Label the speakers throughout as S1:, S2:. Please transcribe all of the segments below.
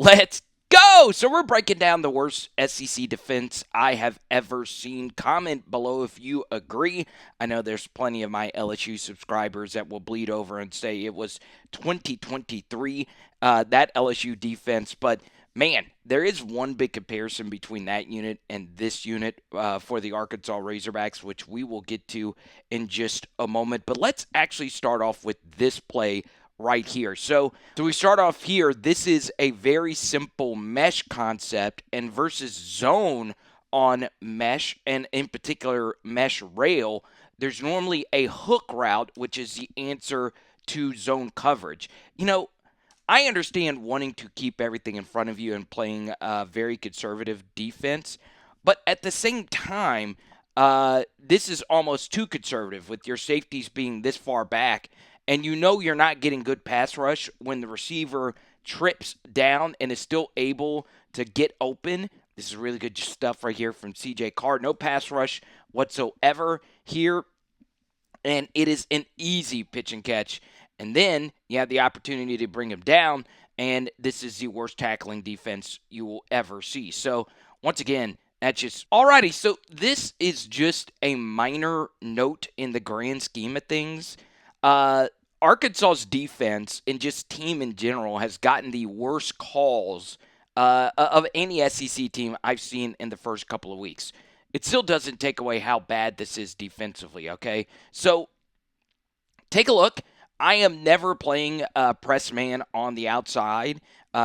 S1: Let's go! So we're breaking down the worst SEC defense I have ever seen. Comment below if you agree. I know there's plenty of my LSU subscribers that will bleed over and say it was 2023, that LSU defense. But man, there is one big comparison between that unit and this unit for the Arkansas Razorbacks, which we will get to in just a moment. But let's actually start off with this play right here. So we start off here. This is a very simple mesh concept, and versus zone on mesh, and in particular mesh rail, there's normally a hook route, which is the answer to zone coverage. I understand wanting to keep everything in front of you and playing a very conservative defense, but at the same time, this is almost too conservative with your safeties being this far back, and you're not getting good pass rush when the receiver trips down and is still able to get open. This is really good stuff right here from CJ Carr. No pass rush whatsoever here, and it is an easy pitch and catch. And then you have the opportunity to bring him down, and this is the worst tackling defense you will ever see. So, once again, that's just alrighty. So, this is just a minor note in the grand scheme of things. Arkansas's defense and just team in general has gotten the worst calls of any SEC team I've seen in the first couple of weeks. It still doesn't take away how bad this is defensively, okay? So, take a look. I am never playing press man on the outside,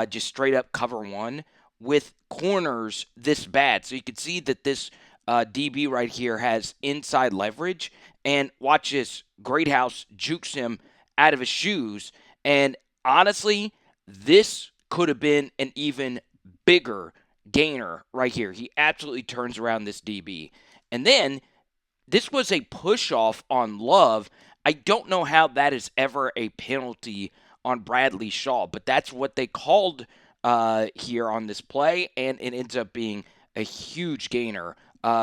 S1: just straight up cover one with corners this bad. So you can see that this DB right here has inside leverage. And watch this. Greathouse jukes him out of his shoes. And honestly, this could have been an even bigger gainer right here. He absolutely turns around this DB. And then this was a push off on Love. I don't know how that is ever a penalty on Bradley Shaw, but that's what they called here on this play, and it ends up being a huge gainer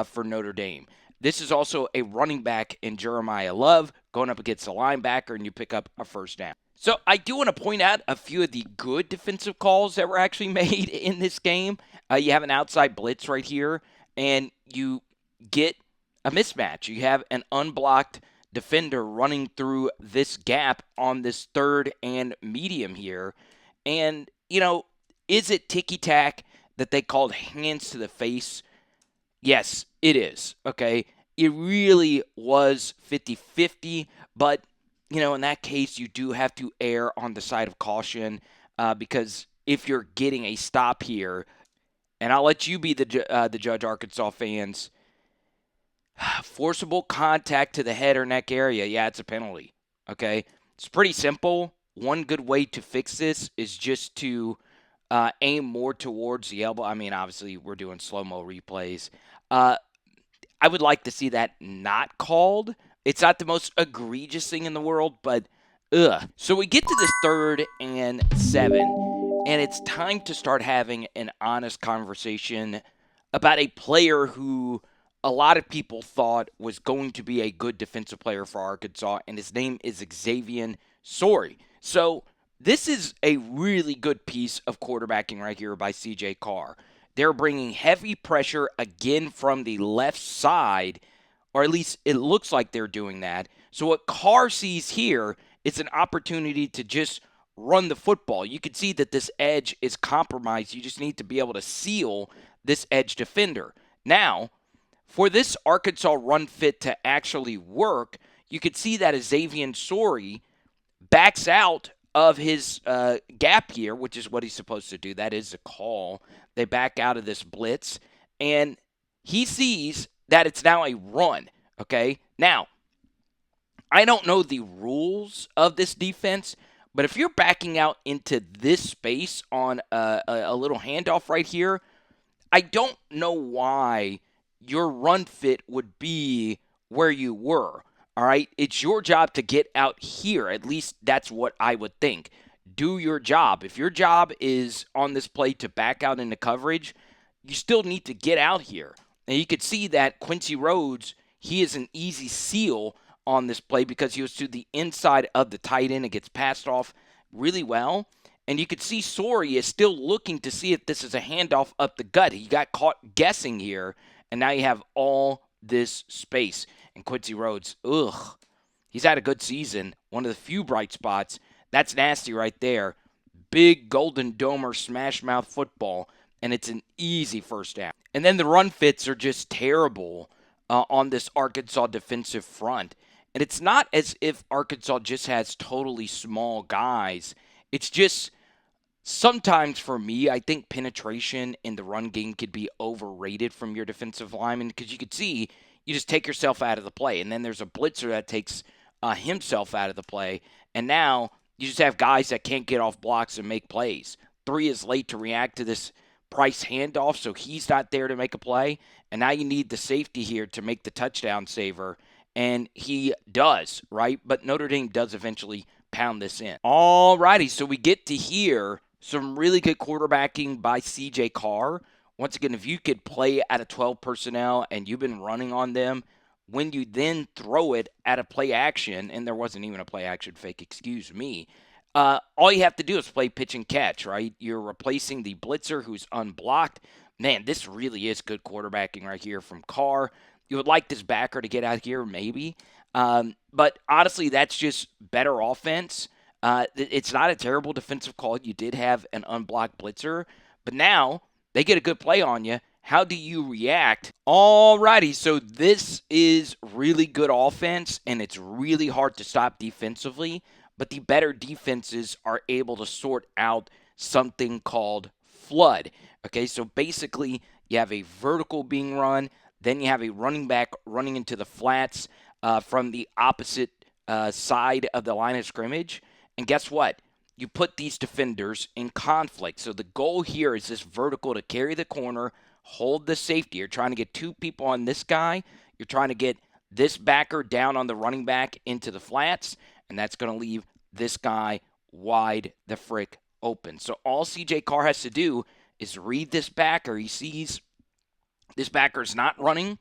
S1: for Notre Dame. This is also a running back in Jeremiyah Love going up against a linebacker, and you pick up a first down. So I do want to point out a few of the good defensive calls that were actually made in this game. You have an outside blitz right here, and you get a mismatch. You have an unblocked defender running through this gap on this third and medium here. And, is it ticky-tack that they called hands to the face? Yes, it is, okay? It really was 50-50, but, in that case, you do have to err on the side of caution because if you're getting a stop here, and I'll let you be the judge, Arkansas fans, forcible contact to the head or neck area, yeah, it's a penalty, okay? It's pretty simple. One good way to fix this is just to aim more towards the elbow. I mean, obviously, we're doing slow-mo replays. I would like to see that not called. It's not the most egregious thing in the world, but ugh. So we get to this 3rd and 7, and it's time to start having an honest conversation about a player who a lot of people thought was going to be a good defensive player for Arkansas, and his name is Xavier Sorey. So this is a really good piece of quarterbacking right here by CJ Carr. They're bringing heavy pressure again from the left side, or at least it looks like they're doing that. So what Carr sees here is an opportunity to just run the football. You can see that this edge is compromised. You just need to be able to seal this edge defender. Now, for this Arkansas run fit to actually work, you could see that Xavier Sorey backs out of his gap here, which is what he's supposed to do. That is a call. They back out of this blitz, and he sees that it's now a run, okay? Now, I don't know the rules of this defense, but if you're backing out into this space on a little handoff right here, I don't know why your run fit would be where you were. All right, it's your job to get out here. At least that's what I would think. Do your job. If your job is on this play to back out into coverage, you still need to get out here. And you could see that Quincy Rhodes, he is an easy seal on this play because he was to the inside of the tight end and gets passed off really well. And you could see Sori is still looking to see if this is a handoff up the gut. He got caught guessing here, and now you have all this space. And Quincy Rhodes, he's had a good season. One of the few bright spots. That's nasty right there. Big Golden Domer smash mouth football, and it's an easy first down. And then the run fits are just terrible on this Arkansas defensive front. And it's not as if Arkansas just has totally small guys. It's just sometimes for me, I think penetration in the run game could be overrated from your defensive lineman because you could see you just take yourself out of the play. And then there's a blitzer that takes himself out of the play. And now you just have guys that can't get off blocks and make plays. 3 is late to react to this Price handoff, so he's not there to make a play. And now you need the safety here to make the touchdown saver. And he does, right? But Notre Dame does eventually pound this in. All righty, so we get to hear some really good quarterbacking by C.J. Carr. Once again, if you could play at a 12 personnel and you've been running on them, when you then throw it at a play action, and there wasn't even a play action fake, excuse me, all you have to do is play pitch and catch, right? You're replacing the blitzer who's unblocked. Man, this really is good quarterbacking right here from Carr. You would like this backer to get out here, maybe. But honestly, that's just better offense. It's not a terrible defensive call. You did have an unblocked blitzer, but now they get a good play on you. How do you react? Alrighty, so this is really good offense, and it's really hard to stop defensively, but the better defenses are able to sort out something called flood. Okay, so basically you have a vertical being run, then you have a running back running into the flats from the opposite side of the line of scrimmage. And guess what? You put these defenders in conflict. So the goal here is this vertical to carry the corner, hold the safety. You're trying to get 2 people on this guy. You're trying to get this backer down on the running back into the flats, and that's going to leave this guy wide the frick open. So all C.J. Carr has to do is read this backer. He sees this backer's not running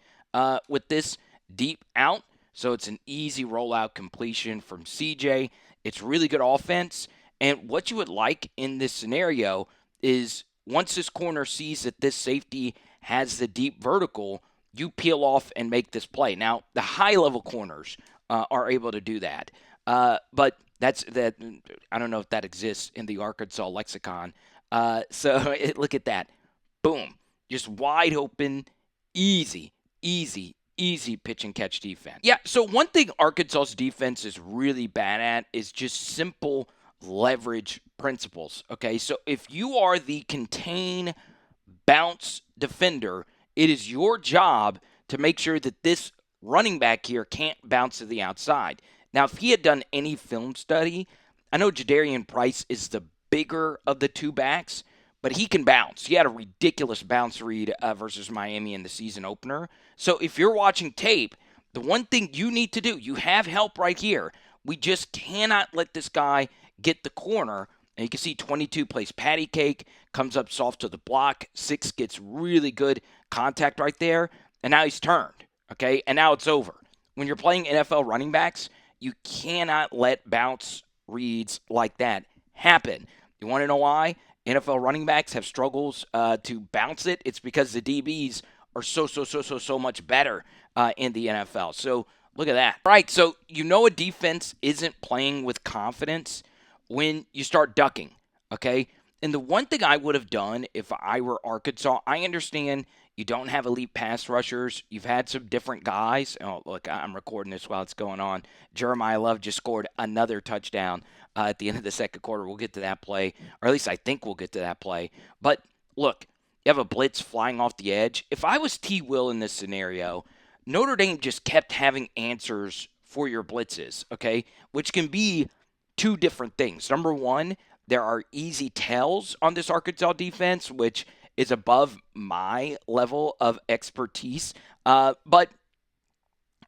S1: with this deep out, so it's an easy rollout completion from C.J. It's really good offense, and what you would like in this scenario is once this corner sees that this safety has the deep vertical, you peel off and make this play. Now, the high-level corners are able to do that, but that I don't know if that exists in the Arkansas lexicon. Look at that. Boom. Just wide open, easy pitch and catch defense. Yeah, so one thing Arkansas's defense is really bad at is just simple leverage principles. Okay, so if you are the contain bounce defender, it is your job to make sure that this running back here can't bounce to the outside. Now, if he had done any film study, I know Jadarian Price is the bigger of the 2 backs, but he can bounce. He had a ridiculous bounce read versus Miami in the season opener. So if you're watching tape, the one thing you need to do, you have help right here. We just cannot let this guy get the corner. And you can see 22 plays patty cake, comes up soft to the block. 6 gets really good contact right there. And now he's turned, okay? And now it's over. When you're playing NFL running backs, you cannot let bounce reads like that happen. You want to know why? NFL running backs have struggles to bounce it. It's because the DBs are so much better in the NFL. So look at that. Right, so you know a defense isn't playing with confidence when you start ducking, okay? And the one thing I would have done if I were Arkansas, I understand you don't have elite pass rushers. You've had some different guys. Oh, look, I'm recording this while it's going on. Jeremiyah Love just scored another touchdown at the end of the second quarter. We'll get to that play, or at least I think we'll get to that play. But look, you have a blitz flying off the edge. If I was T. Will in this scenario, Notre Dame just kept having answers for your blitzes, okay, which can be 2 different things. Number one, there are easy tells on this Arkansas defense, which is above my level of expertise. But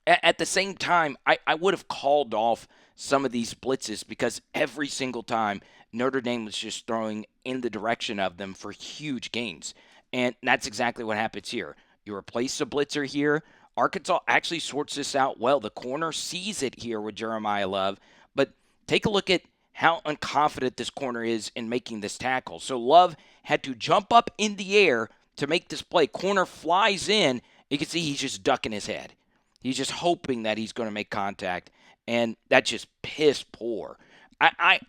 S1: at the same time, I would have called off some of these blitzes because every single time Notre Dame was just throwing in the direction of them for huge gains. And that's exactly what happens here. You replace the blitzer here. Arkansas actually sorts this out well. The corner sees it here with Jeremiyah Love. But take a look at how unconfident this corner is in making this tackle. So Love had to jump up in the air to make this play. Corner flies in. You can see he's just ducking his head. He's just hoping that he's going to make contact, and that's just piss poor. I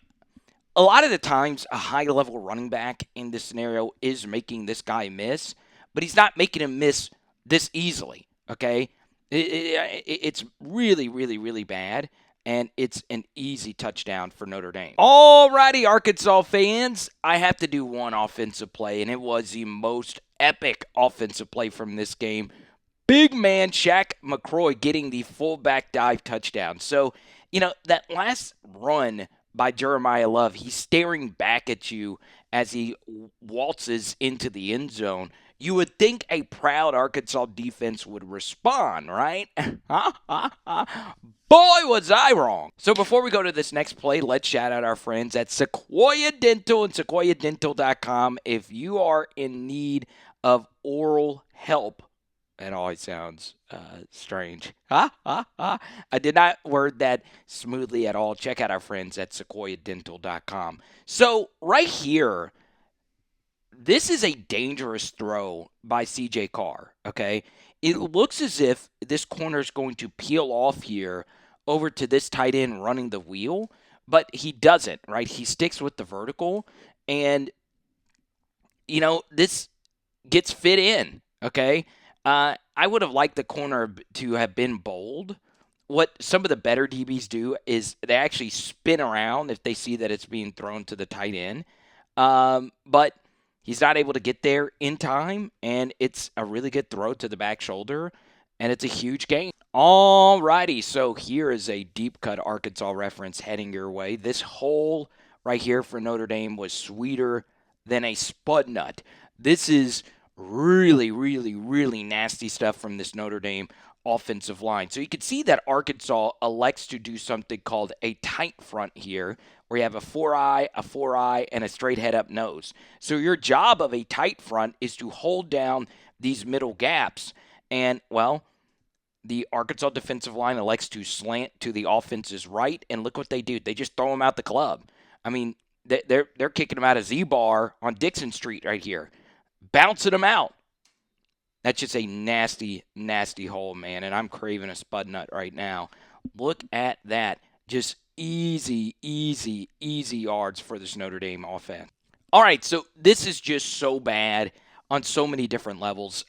S1: a lot of the times a high level running back in this scenario is making this guy miss, but he's not making him miss this easily. Okay, it's really, really, really bad, and it's an easy touchdown for Notre Dame. Alrighty, Arkansas fans, I have to do one offensive play, and it was the most epic offensive play from this game. Big man Shaq McCroy getting the fullback dive touchdown. So, that last run by Jeremiyah Love, he's staring back at you as he waltzes into the end zone. You would think a proud Arkansas defense would respond, right? Boy, was I wrong. So before we go to this next play, let's shout out our friends at Sequoia Dental and sequoiadental.com. If you are in need of oral help, that always sounds strange. I did not word that smoothly at all. Check out our friends at sequoiadental.com. So right here, this is a dangerous throw by CJ Carr, okay? It looks as if this corner is going to peel off here over to this tight end running the wheel, but he doesn't, right? He sticks with the vertical, and, this gets fit in, okay? I would have liked the corner to have been bold. What some of the better DBs do is they actually spin around if they see that it's being thrown to the tight end. But he's not able to get there in time, and it's a really good throw to the back shoulder, and it's a huge gain. Alrighty, so here is a deep cut Arkansas reference heading your way. This hole right here for Notre Dame was sweeter than a spud nut. This is really, really, really nasty stuff from this Notre Dame offensive line. So you can see that Arkansas elects to do something called a tight front here, where you have a four eye, and a straight head up nose. So your job of a tight front is to hold down these middle gaps. And, well, the Arkansas defensive line elects to slant to the offense's right, and look what they do. They just throw them out the club. I mean, they're kicking them out of Z-Bar on Dixon Street right here, bouncing them out. That's just a nasty, nasty hole, man, and I'm craving a spud nut right now. Look at that. Just easy, easy, easy yards for this Notre Dame offense. All right, so this is just so bad on so many different levels.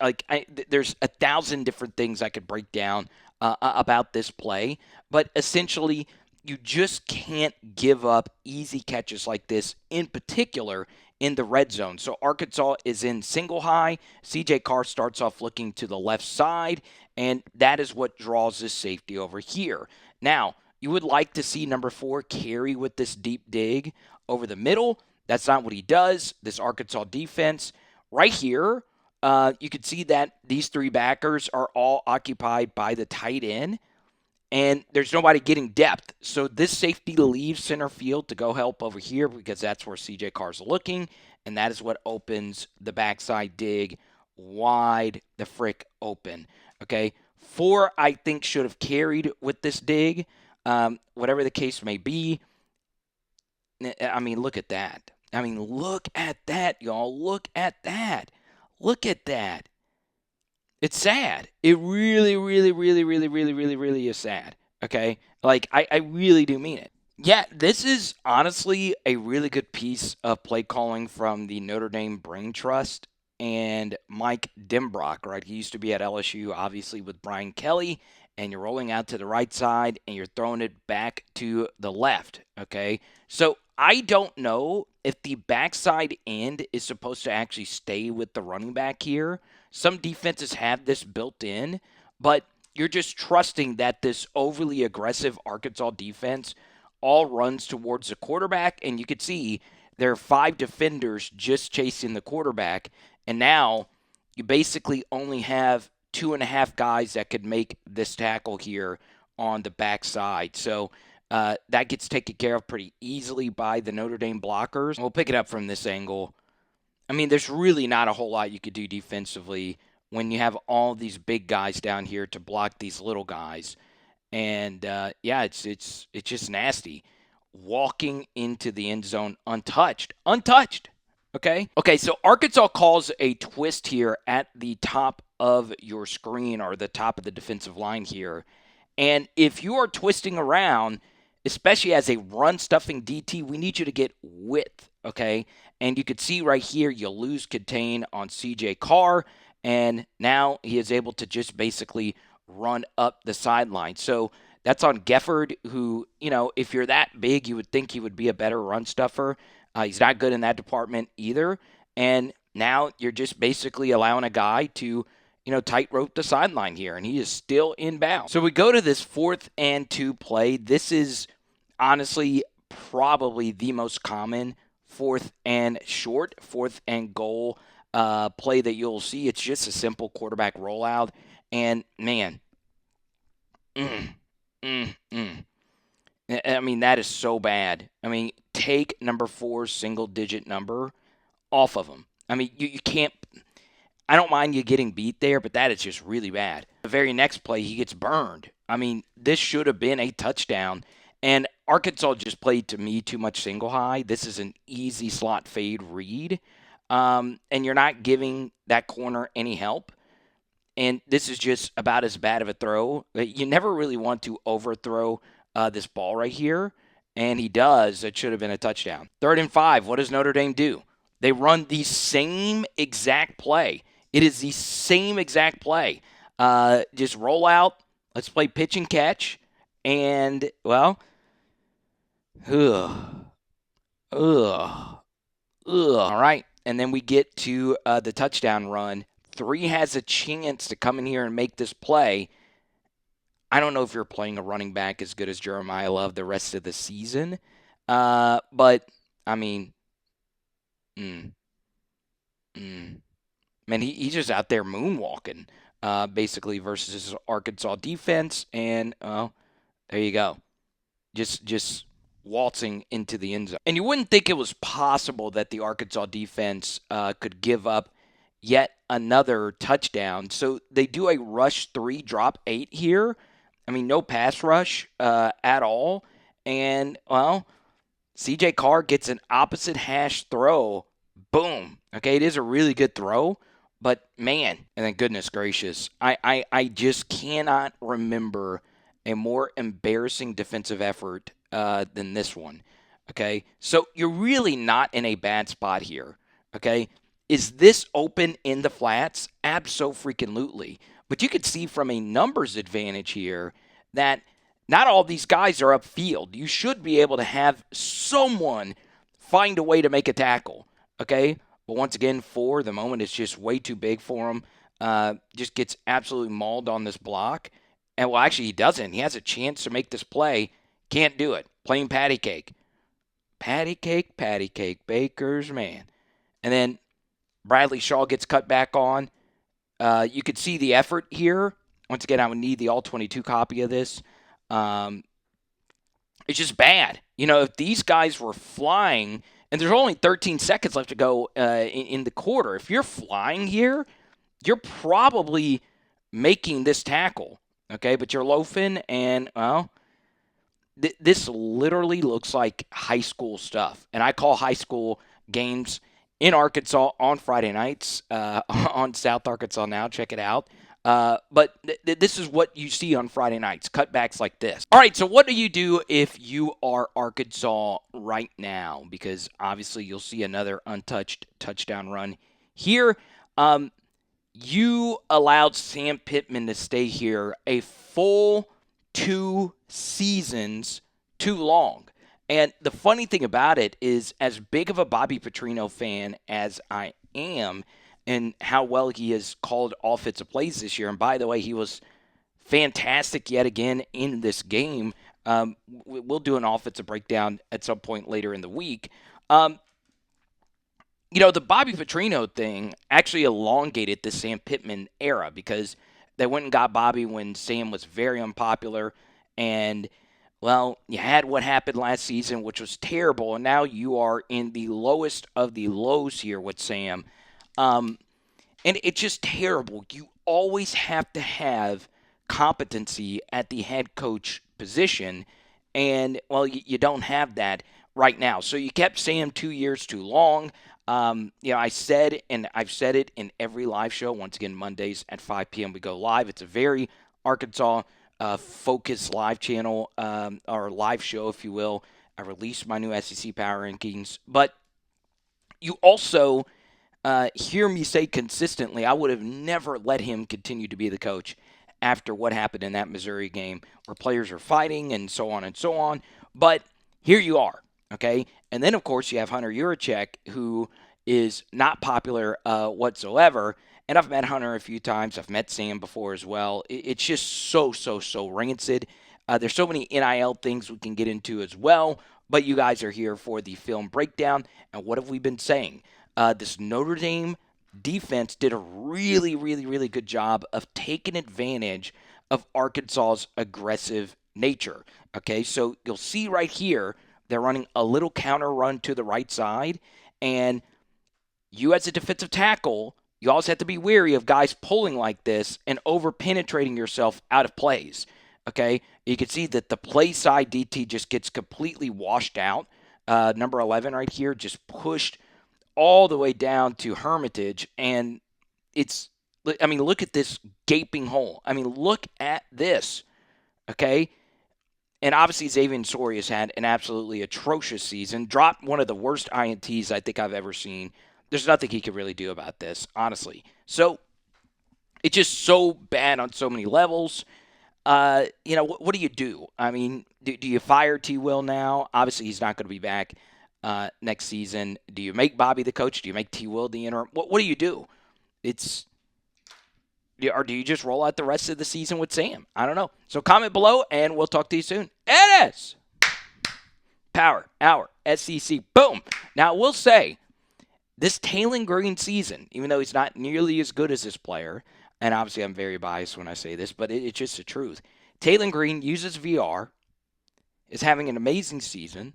S1: There's 1,000 different things I could break down about this play, but essentially, you just can't give up easy catches like this, in particular in the red zone. So Arkansas is in single high. CJ Carr starts off looking to the left side, and that is what draws this safety over here. Now, you would like to see number 4 carry with this deep dig over the middle. That's not what he does. This Arkansas defense right here, you can see that these 3 backers are all occupied by the tight end, and there's nobody getting depth. So this safety leaves center field to go help over here because that's where CJ Carr's looking, and that is what opens the backside dig wide the frick open. Okay, 4, I think, should have carried with this dig. Whatever the case may be, I mean, look at that. Look at that, y'all. Look at that. Look at that. It's sad. It really, really, really, really, really, really, really is sad. Okay? I really do mean it. Yeah, this is honestly a really good piece of play calling from the Notre Dame Brain Trust and Mike Dimbrock, right? He used to be at LSU, obviously, with Brian Kelly, and you're rolling out to the right side, and you're throwing it back to the left, okay? So I don't know if the backside end is supposed to actually stay with the running back here. Some defenses have this built in, but you're just trusting that this overly aggressive Arkansas defense all runs towards the quarterback, and you can see there are 5 defenders just chasing the quarterback, and now you basically only have 2.5 guys that could make this tackle here on the backside. So that gets taken care of pretty easily by the Notre Dame blockers. We'll pick it up from this angle. There's really not a whole lot you could do defensively when you have all these big guys down here to block these little guys. And, it's just nasty. walking into the end zone untouched. Untouched. Okay? Okay, so Arkansas calls a twist here at the top of your screen or the top of the defensive line here. And if you are twisting around, especially as a run stuffing DT, we need you to get width, okay? And you could see right here, you lose contain on CJ Carr, and now he is able to just basically run up the sideline. So that's on Gefford, who, if you're that big, you would think he would be a better run stuffer. He's not good in that department either. And now you're just basically allowing a guy to tightrope the sideline here, and he is still inbound. So we go to this 4th and 2 play. This is honestly probably the most common 4th and short, 4th and goal play that you'll see. It's just a simple quarterback rollout, and man, I mean, that is so bad. I mean, take number 4 single-digit number off of him. I mean, you can't. I don't mind you getting beat there, but that is just really bad. The very next play, he gets burned. I mean, this should have been a touchdown. And Arkansas just played, to me, too much single high. This is an easy slot fade read. And you're not giving that corner any help. And this is just about as bad of a throw. You never really want to overthrow this ball right here. And he does. It should have been a touchdown. 3rd and 5. What does Notre Dame do? They run the same exact play. It is the same exact play. Just roll out. Let's play pitch and catch. And, well, All right. And then we get to the touchdown run. 3 has a chance to come in here and make this play. I don't know if you're playing a running back as good as Jeremiyah Love the rest of the season. But, I mean, man, he's just out there moonwalking, basically, versus his Arkansas defense. And, well, there you go. Just waltzing into the end zone. And you wouldn't think it was possible that the Arkansas defense could give up yet another touchdown. So they do a rush 3, drop 8 here. I mean, no pass rush at all. And, well, CJ Carr gets an opposite hash throw. Boom. Okay, it is a really good throw. But, man, and then goodness gracious, I just cannot remember a more embarrassing defensive effort than this one. Okay, so you're really not in a bad spot here. Okay, is this open in the flats? Abso-freaking-lutely. But you could see from a numbers advantage here that not all these guys are upfield. You should be able to have someone find a way to make a tackle. Okay, but once again, for the moment, it's just way too big for him. Just gets absolutely mauled on this block. And, well, actually, he doesn't. He has a chance to make this play. Can't do it. Playing patty cake. Patty cake, Baker's man. And then Bradley Shaw gets cut back on. You could see the effort here. Once again, I would need the all-22 copy of this. It's just bad. If these guys were flying, and there's only 13 seconds left to go in the quarter, if you're flying here, you're probably making this tackle. Okay, but you're loafing, and, well, this literally looks like high school stuff. And I call high school games in Arkansas on Friday nights on South Arkansas Now. Check it out. But this is what you see on Friday nights, cutbacks like this. All right, so what do you do if you are Arkansas right now? Because obviously you'll see another untouched touchdown run here. You allowed Sam Pittman to stay here a full 2 seasons too long. And the funny thing about it is, as big of a Bobby Petrino fan as I am, and how well he has called offensive plays this year, and by the way, he was fantastic yet again in this game. We'll do an offensive breakdown at some point later in the week. The Bobby Petrino thing actually elongated the Sam Pittman era, because they went and got Bobby when Sam was very unpopular. And, well, you had what happened last season, which was terrible. And now you are in the lowest of the lows here with Sam. And it's just terrible. You always have to have competency at the head coach position. And, well, you don't have that right now. So you kept Sam 2 years too long. I said, and I've said it in every live show. Once again, Mondays at 5 p.m. we go live. It's a very Arkansas focused live channel, or live show, if you will. I released my new SEC Power Rankings. But you also hear me say consistently, I would have never let him continue to be the coach after what happened in that Missouri game where players are fighting and so on and so on. But here you are, okay? And then, of course, you have Hunter Yurachek, who is not popular whatsoever. And I've met Hunter a few times. I've met Sam before as well. It's just so rancid. There's so many NIL things we can get into as well. But you guys are here for the film breakdown. And what have we been saying? This Notre Dame defense did a really good job of taking advantage of Arkansas's aggressive nature. Okay, so you'll see right here, they're running a little counter run to the right side. And you as a defensive tackle, you always have to be wary of guys pulling like this and over-penetrating yourself out of plays. Okay, you can see that the play side DT just gets completely washed out. Number 11 right here just pushed all the way down to Hermitage, and look at this gaping hole. Look at this, okay? And obviously, Xavier Sori has had an absolutely atrocious season, dropped one of the worst INTs I think I've ever seen. There's nothing he could really do about this, honestly. So, it's just so bad on so many levels. What do you do? Do you fire T. Will now? Obviously, he's not going to be back next season. Do you make Bobby the coach? Do you make T. Will the interim? What do you do? Or do you just roll out the rest of the season with Sam? I don't know. So comment below, and we'll talk to you soon. It is Power Hour SEC. Boom. Now, I will say, this Taylon Green season, even though he's not nearly as good as this player, and obviously I'm very biased when I say this, but it's just the truth. Taylon Green uses VR, is having an amazing season,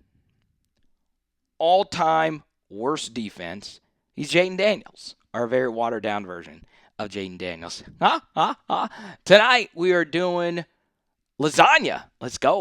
S1: all-time worst defense. He's Jaden Daniels, our very watered-down version of Jaden Daniels. Tonight we are doing lasagna. Let's go.